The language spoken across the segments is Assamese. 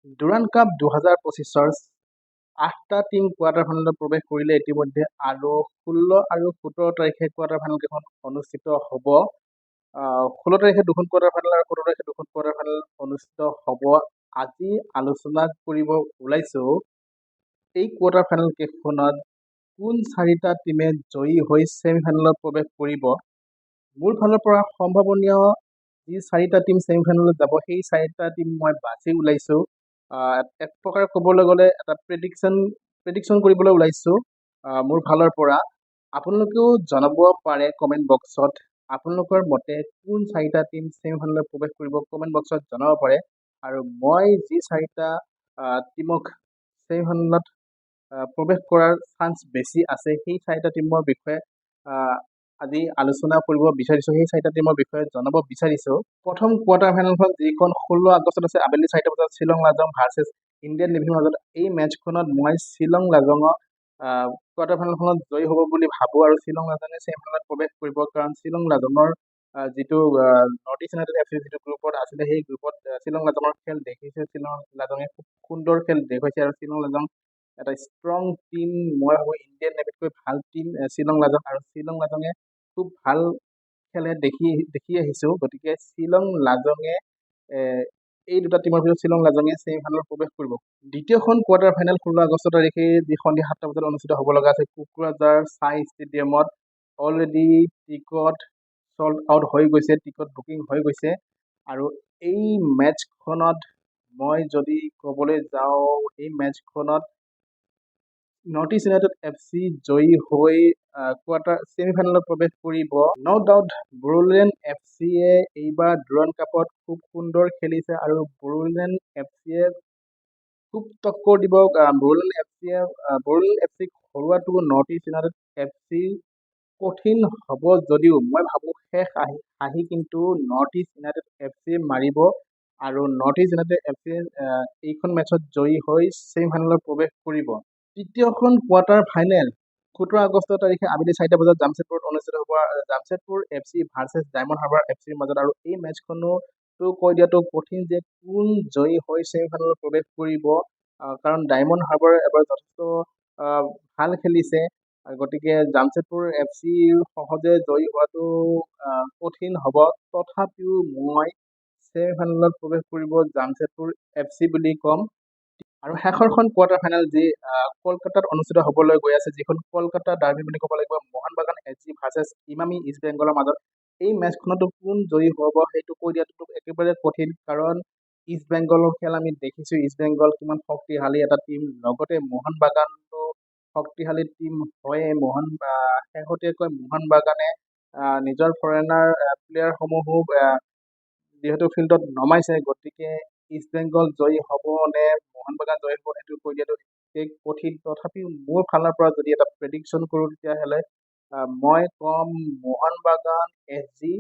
ডুৰাণ্ড কাপ 2025-ৰ 8টা টীম কোৱাৰ্টাৰ ফাইনেলত প্ৰৱেশ কৰিলে ইতিমধ্যে, আৰু 16 আৰু 17 তাৰিখে কোৱাৰ্টাৰ ফাইনেল কেইখন অনুষ্ঠিত হ'ব। 16 তাৰিখে দুখন কোৱাৰ্টাৰ ফাইনেল আৰু 17 তাৰিখে দুখন কোৱাৰ্টাৰ ফাইনেল অনুষ্ঠিত হ'ব। আজি আলোচনা কৰিব ওলাইছো এই কোৱাৰ্টাৰ ফাইনেল কেইখনত কোন 4টা টীমে জয়ী হৈ ছেমিফাইনেলত প্ৰৱেশ কৰিব। মোৰ ফালৰ পৰা সম্ভাৱনীয় যি 4টা টীম ছেমিফাইনেলত যাব, সেই 4টা টীম মই বাছি ওলাইছো। এক প্ৰকাৰে ক'বলৈ গ'লে এটা প্ৰেডিকশ্যন কৰিবলৈ ওলাইছো মোৰ ফালৰ পৰা। আপোনালোকেও জনাব পাৰে কমেণ্ট বক্সত আপোনালোকৰ মতে কোন 4টা টীম ছেমিফাইনেলত প্ৰৱেশ কৰিব, কমেণ্ট বক্সত জনাব পাৰে। আৰু মই যি 4টা টীমক ছেমিফাইনেলত প্ৰৱেশ কৰাৰ চান্স বেছি আছে, সেই 4টা টীমৰ বিষয়ে আজি আলোচনা কৰিব বিচাৰিছো, সেই 4টা টীমৰ বিষয়ে জনাব বিচাৰিছো। প্ৰথম কোৱাৰ্টাৰ ফাইনেলখন যিখন 16 আগষ্টত আছে আবেলি 4টা বজাত শ্বিলং লাজং ভাৰ্চেছ ইণ্ডিয়ান নেভিৰ মাজত, এই মেটচখনত মই শ্বিলং লাজঙক কোৱাৰ্টাৰ ফাইনেলখনত জয়ী হ'ব বুলি ভাবোঁ, আৰু শ্বিলং লাজঙে ছেমিফাইনেলত প্ৰৱেশ কৰিব। কাৰণ শ্বিলং লাজঙৰ যিটো north East United F C যিটো গ্ৰুপত আছিলে, সেই গ্ৰুপত শ্বিলং লাজঙৰ খেল দেখিছে। শ্বিলং লাজঙে খুব সুন্দৰ খেল দেখুৱাইছে, আৰু শ্বিলং লাজং এটা ষ্ট্ৰং টীম। মই ভাবোঁ ইণ্ডিয়ান নেভিতকৈ ভাল টীম শ্বিলং লাজং, আৰু শ্বিলং লাজঙে খুব ভাল খেলে দেখি আহিছোঁ। গতিকে শ্বিলং লাজঙে এই দুটা টীমৰ ভিতৰত শ্বিলং লাজঙে ছেমিফাইনেলত প্ৰৱেশ কৰিব। দ্বিতীয়খন কোৱাৰ্টাৰ ফাইনেল 16 আগষ্ট তাৰিখে যি সন্ধিয়া 7টা বজাত অনুষ্ঠিত হ'ব লগা আছে কোকৰাঝাৰ চাই ষ্টেডিয়ামত। অলৰেডি টিকট চল্ড আউট হৈ গৈছে, টিকট বুকিং হৈ গৈছে। আৰু এই মেটচখনত মই যদি ক'বলৈ যাওঁ, এই মেটচখনত North East United F C জয়ী হৈ ছেমিফাইনেলত প্ৰৱেশ কৰিব। ন' ডাউট বড়োলেণ্ড এফ চিয়ে এইবাৰ ডুৰাণ্ড কাপত খুব সুন্দৰ খেলিছে, আৰু বড়োলেণ্ড এফ চিয়ে খুব টক্কৰ দিব। বড়োলেণ্ড এফ চিক হৰুৱাটো North East United F C কঠিন হ'ব যদিও, মই ভাবোঁ শেষ হাঁহি কিন্তু নৰ্থ ইষ্ট ইউনাইটেড এফ চিয়ে মাৰিব, আৰু নৰ্থ ইষ্ট ইউনাইটেড এফ চিয়ে এইখন মেটচত জয়ী হৈ ছেমিফাইনেলত প্ৰৱেশ কৰিব। তৃতীয়খন কোৱাৰ্টাৰ ফাইনেল 17 আগষ্ট তাৰিখে আবেলি 4টা বজাত জামছেদপুৰত অনুষ্ঠিত হ'ব। Jamshedpur F C versus diamond harbour F চিৰ মাজত, আৰু এই মেটচখনো কৈ দিয়াটো কঠিন যে কোন জয়ী হৈ ছেমিফাইনেলত প্ৰৱেশ কৰিব। কাৰণ ডায়মণ্ড হাৰ্বাৰে এবাৰ যথেষ্ট ভাল খেলিছে, গতিকে জামছেদপুৰ এফ চি সহজে জয়ী হোৱাটো কঠিন হ'ব। তথাপিও মই ছেমিফাইনেলত প্ৰৱেশ কৰিব জামছেদপুৰ এফ চি বুলি ক'ম। আৰু শেষৰখন কোৱাৰ্টাৰ ফাইনেল যি কলকাতাত অনুষ্ঠিত হ'বলৈ গৈ আছে, যিখন কলকাতা ডাৰ্বি বুলি ক'ব লাগিব, Mohun Bagan F C versus Emami East বেংগলৰ মাজত। এই মেটচখনতো কোন জয়ী হ'ব সেইটো কৈ দিয়াটো একেবাৰে কঠিন, কাৰণ ইষ্ট বেংগলৰ খেল আমি দেখিছোঁ। ইষ্ট বেংগল কিমান শক্তিশালী এটা টীম, লগতে মোহন বাগানটো শক্তিশালী টীম হয়ে। শেহতীয়াকৈ মোহন বাগানে নিজৰ ফৰেনাৰ প্লেয়াৰসমূহো যিহেতু ফিল্ডত নমাইছে, গতিকে ইষ্ট বেংগল জয়ী হ'ব নে মোহন বাগান জয়ী হ'ব সেইটো কৈ দিয়াটো কঠিন। তথাপিও মোৰ ফালৰ পৰা যদি এটা প্ৰেডিকশ্যন কৰোঁ, তেতিয়াহ'লে মই ক'ম মোহন বাগান এফ চি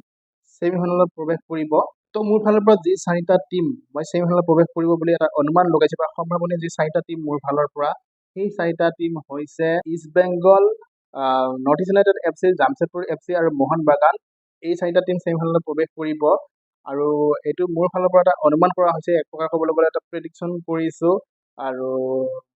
ছেমিফাইনেলত প্ৰৱেশ কৰিব। ত' মোৰ ফালৰ পৰা যি 4টা টীম মই ছেমিফাইনেলত প্ৰৱেশ কৰিব বুলি এটা অনুমান লগাইছোঁ, বা সম্ভাৱনীয় যি 4টা টীম মোৰ ফালৰ পৰা, সেই 4টা টীম হৈছে east Bengal, north East United F C, Jamshedpur F C আৰু মোহন বাগান। এই 4টা টীম ছেমিফাইনেলত প্ৰৱেশ কৰিব, আৰু এইটো মোৰ ফালৰ পৰা এটা অনুমান কৰা হৈছে। এক প্ৰকাৰ ক'বলৈ গ'লে এটা প্ৰেডিকশ্যন কৰিছোঁ, আৰু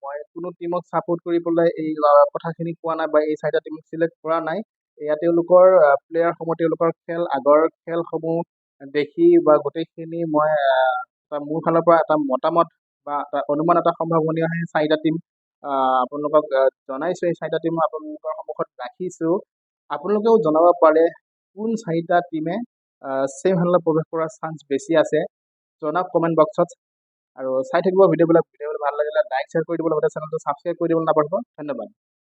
মই কোনো টীমক ছাপোৰ্ট কৰি পেলাই এই কথাখিনি কোৱা নাই, বা এই 4টা টীমক চিলেক্ট কৰা নাই। এয়া তেওঁলোকৰ প্লেয়াৰসমূহ, তেওঁলোকৰ আগৰ খেলসমূহ দেখি বা গোটেইখিনি মই মোৰ ফালৰ পৰা এটা মতামত বা এটা অনুমান, এটা সম্ভাৱনীয় 4টা টীম আপোনালোকক জনাইছোঁ। এই 4টা টীম আপোনালোকৰ সন্মুখত ৰাখিছোঁ। আপোনালোকেও জনাব পাৰে কোন 4টা টীমে ছেমিফাইনেলত প্ৰৱেশ কৰাৰ চান্স বেছি আছে, জনাওক কমেণ্ট বক্সত। আৰু চাই থাকিব ভিডিঅ'বিলাক ভাল লাগিলে লাইক শ্বেয়াৰ কৰি দিব, লগতে চেনেলটো ছাবস্ক্ৰাইব কৰি দিব নাপাহৰিব। ধন্যবাদ।